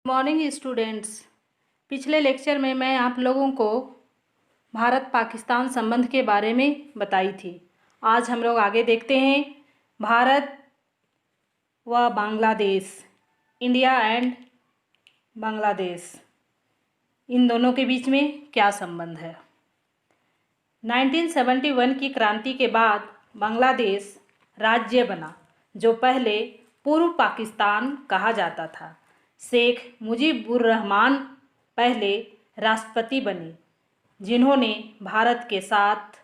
Morning students. पिछले lecture में मैं आप लोगों को भारत पाकिस्तान संबंध के बारे में बताई थी। आज हम लोग आगे देखते हैं भारत व बांग्लादेश, इंडिया एंड बांग्लादेश, इन दोनों के बीच में क्या संबंध है। 1971 की क्रांति के बाद बांग्लादेश राज्य बना, जो पहले पूर्व पाकिस्तान कहा जाता था। शेख मुजीबुर रहमान पहले राष्ट्रपति बने, जिन्होंने भारत के साथ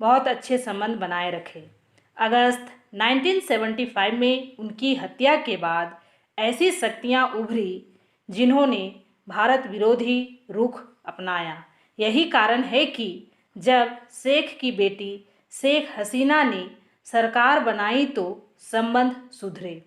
बहुत अच्छे संबंध बनाए रखे। अगस्त 1975 में उनकी हत्या के बाद ऐसी शक्तियां उभरी जिन्होंने भारत विरोधी रुख अपनाया। यही कारण है कि जब शेख की बेटी शेख हसीना ने सरकार बनाई तो संबंध सुधरे।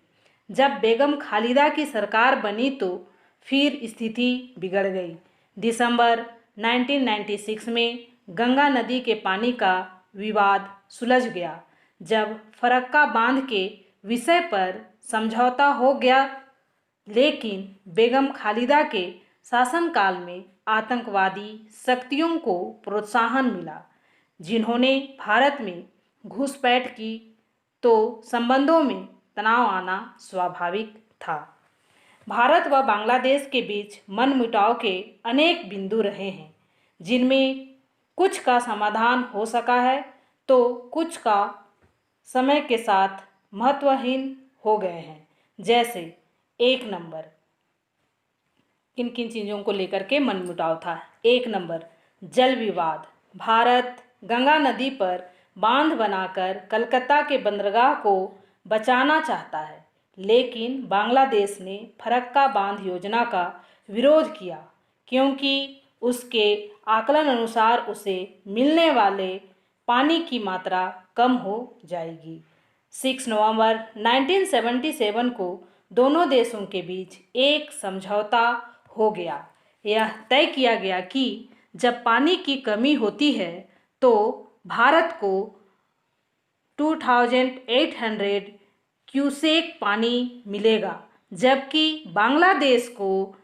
जब बेगम खालिदा की सरकार बनी तो फिर स्थिति बिगड़ गई। दिसंबर 1996 में गंगा नदी के पानी का विवाद सुलझ गया, जब फरक्का बांध के विषय पर समझौता हो गया। लेकिन बेगम खालिदा के शासनकाल में आतंकवादी शक्तियों को प्रोत्साहन मिला, जिन्होंने भारत में घुसपैठ की, तो संबंधों में तनाव आना स्वाभाविक था। भारत व बांग्लादेश के बीच मनमुटाव के अनेक बिंदु रहे हैं, जिनमें कुछ का समाधान हो सका है तो कुछ का समय के साथ महत्वहीन हो गए हैं। जैसे 1 नंबर, किन किन चीज़ों को लेकर के मनमुटाव था। 1 नंबर, जल विवाद। भारत गंगा नदी पर बांध बनाकर कलकत्ता के बंदरगाह को बचाना चाहता है, लेकिन बांग्लादेश ने फरक्का बांध योजना का विरोध किया, क्योंकि उसके आकलन अनुसार उसे मिलने वाले पानी की मात्रा कम हो जाएगी। 6 नवंबर 1977 को दोनों देशों के बीच एक समझौता हो गया। यह तय किया गया कि जब पानी की कमी होती है तो भारत को 2800 क्यूसेक पानी मिलेगा, जबकि बांग्लादेश को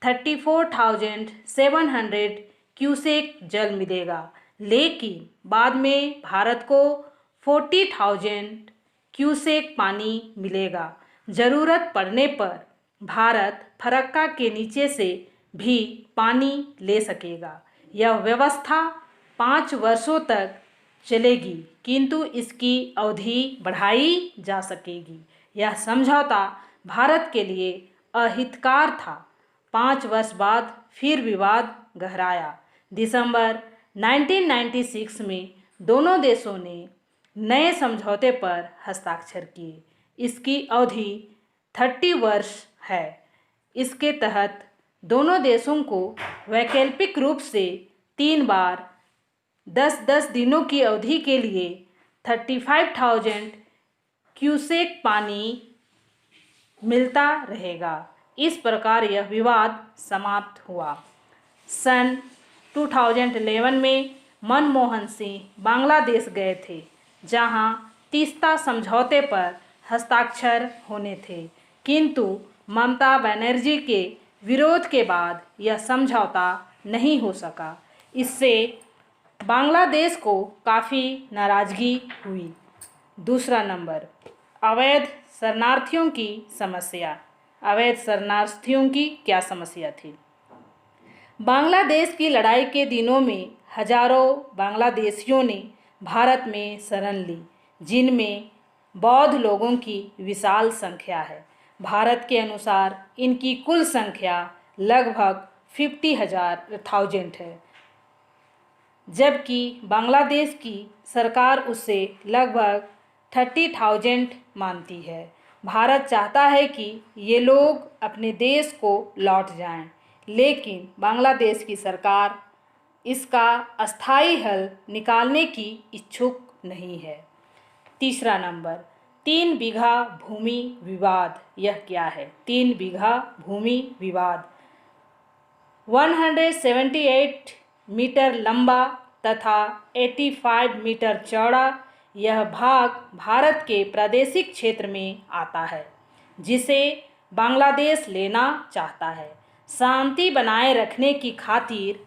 34,700 क्यूसेक जल मिलेगा। लेकिन बाद में भारत को 40,000 क्यूसेक पानी मिलेगा। ज़रूरत पड़ने पर भारत फरक्का के नीचे से भी पानी ले सकेगा। यह व्यवस्था 5 वर्षों तक चलेगी, किंतु इसकी अवधि बढ़ाई जा सकेगी। यह समझौता भारत के लिए अहितकार था। 5 वर्ष बाद फिर विवाद गहराया। दिसंबर 1996 में दोनों देशों ने नए समझौते पर हस्ताक्षर किए। इसकी अवधि 30 वर्ष है। इसके तहत दोनों देशों को वैकल्पिक रूप से 3 बार 10-10 दिनों की अवधि के लिए 35,000 क्यूसेक पानी मिलता रहेगा। इस प्रकार यह विवाद समाप्त हुआ। सन 2011 में मनमोहन सिंह बांग्लादेश गए थे, जहां तीस्ता समझौते पर हस्ताक्षर होने थे, किंतु ममता बनर्जी के विरोध के बाद यह समझौता नहीं हो सका। इससे बांग्लादेश को काफ़ी नाराज़गी हुई। 2 नंबर, अवैध शरणार्थियों की समस्या। अवैध शरणार्थियों की क्या समस्या थी? बांग्लादेश की लड़ाई के दिनों में हजारों बांग्लादेशियों ने भारत में शरण ली, जिनमें बौद्ध लोगों की विशाल संख्या है। भारत के अनुसार इनकी कुल संख्या लगभग 50,000 है, जबकि बांग्लादेश की सरकार उसे लगभग 30,000 मानती है। भारत चाहता है कि ये लोग अपने देश को लौट जाएं, लेकिन बांग्लादेश की सरकार इसका अस्थायी हल निकालने की इच्छुक नहीं है। 3 नंबर, 3 बीघा भूमि विवाद। यह क्या है? 3 बीघा भूमि विवाद 178 मीटर लंबा तथा 85 मीटर चौड़ा यह भाग भारत के प्रादेशिक क्षेत्र में आता है, जिसे बांग्लादेश लेना चाहता है। शांति बनाए रखने की खातिर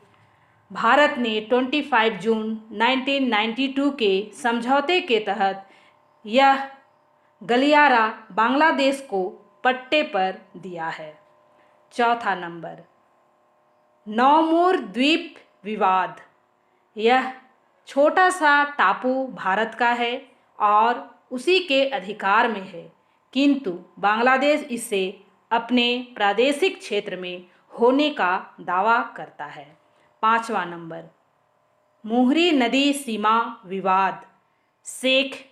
भारत ने 25 जून 1992 के समझौते के तहत यह गलियारा बांग्लादेश को पट्टे पर दिया है। चौथा नंबर, नौमूर द्वीप विवाद। यह छोटा सा टापू भारत का है और उसी के अधिकार में है, किंतु बांग्लादेश इसे अपने प्रादेशिक क्षेत्र में होने का दावा करता है। पांचवा नंबर, मुहरी नदी सीमा विवाद। शेख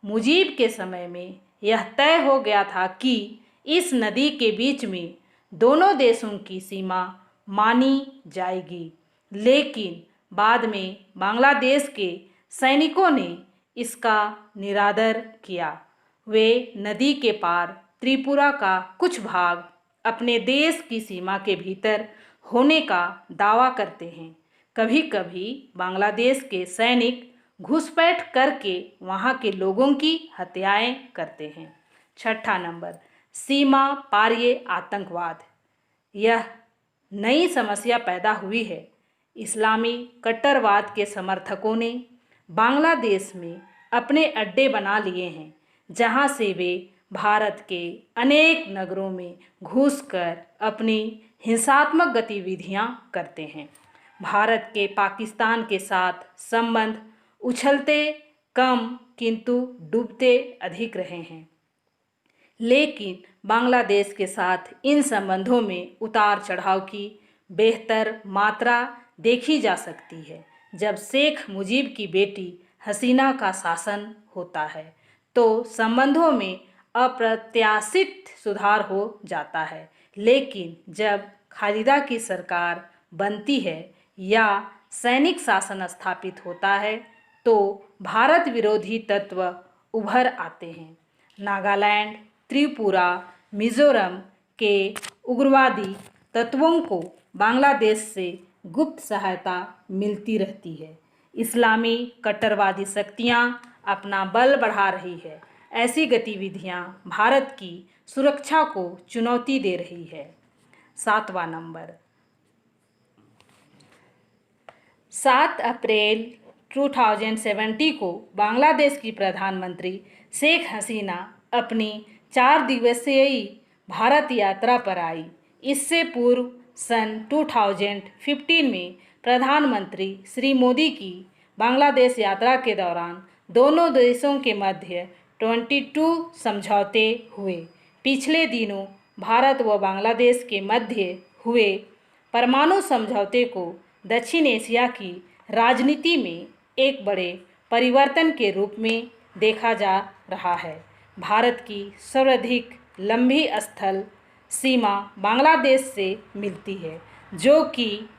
मुजीब के समय में यह तय हो गया था कि इस नदी के बीच में दोनों देशों की सीमा मानी जाएगी, लेकिन बाद में बांग्लादेश के सैनिकों ने इसका निरादर किया। वे नदी के पार त्रिपुरा का कुछ भाग अपने देश की सीमा के भीतर होने का दावा करते हैं। कभी कभी बांग्लादेश के सैनिक घुसपैठ करके वहाँ के लोगों की हत्याएं करते हैं। छठा नंबर, सीमा पारिये आतंकवाद। यह नई समस्या पैदा हुई है। इस्लामी कट्टरवाद के समर्थकों ने बांग्लादेश में अपने अड्डे बना लिए हैं, जहां से वे भारत के अनेक नगरों में घुसकर अपनी हिंसात्मक गतिविधियां करते हैं। भारत के पाकिस्तान के साथ संबंध उछलते कम किंतु डूबते अधिक रहे हैं, लेकिन बांग्लादेश के साथ इन संबंधों में उतार चढ़ाव की बेहतर मात्रा देखी जा सकती है। जब शेख मुजीब की बेटी हसीना का शासन होता है तो संबंधों में अप्रत्याशित सुधार हो जाता है, लेकिन जब खालिदा की सरकार बनती है या सैनिक शासन स्थापित होता है तो भारत विरोधी तत्व उभर आते हैं। नागालैंड, त्रिपुरा, मिजोरम के उग्रवादी तत्वों को बांग्लादेश से गुप्त सहायता मिलती रहती है। इस्लामी कट्टरवादी शक्तियां अपना बल बढ़ा रही है। ऐसी गतिविधियां भारत की सुरक्षा को चुनौती दे रही है। सातवां नंबर, 7 अप्रैल 2070 को बांग्लादेश की प्रधानमंत्री शेख हसीना अपनी 4 दिवसीय भारत यात्रा पर आई। इससे पूर्व सन 2015 में प्रधानमंत्री श्री मोदी की बांग्लादेश यात्रा के दौरान दोनों देशों के मध्य 22 समझौते हुए। पिछले दिनों भारत व बांग्लादेश के मध्य हुए परमाणु समझौते को दक्षिण एशिया की राजनीति में एक बड़े परिवर्तन के रूप में देखा जा रहा है। भारत की सर्वाधिक लंबी स्थल सीमा बांग्लादेश से मिलती है, जो कि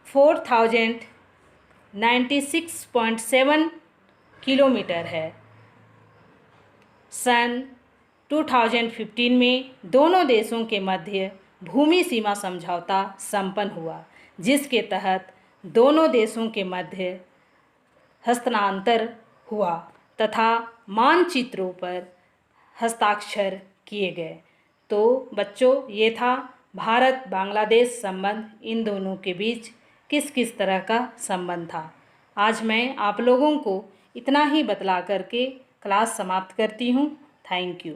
4096.7 किलोमीटर है। सन 2015 में दोनों देशों के मध्य भूमि सीमा समझौता संपन्न हुआ, जिसके तहत दोनों देशों के मध्य हस्तांतर हुआ तथा मानचित्रों पर हस्ताक्षर किए गए। तो बच्चों, ये था भारत बांग्लादेश संबंध, इन दोनों के बीच किस किस तरह का संबंध था। आज मैं आप लोगों को इतना ही बतला करके क्लास समाप्त करती हूँ। Thank you.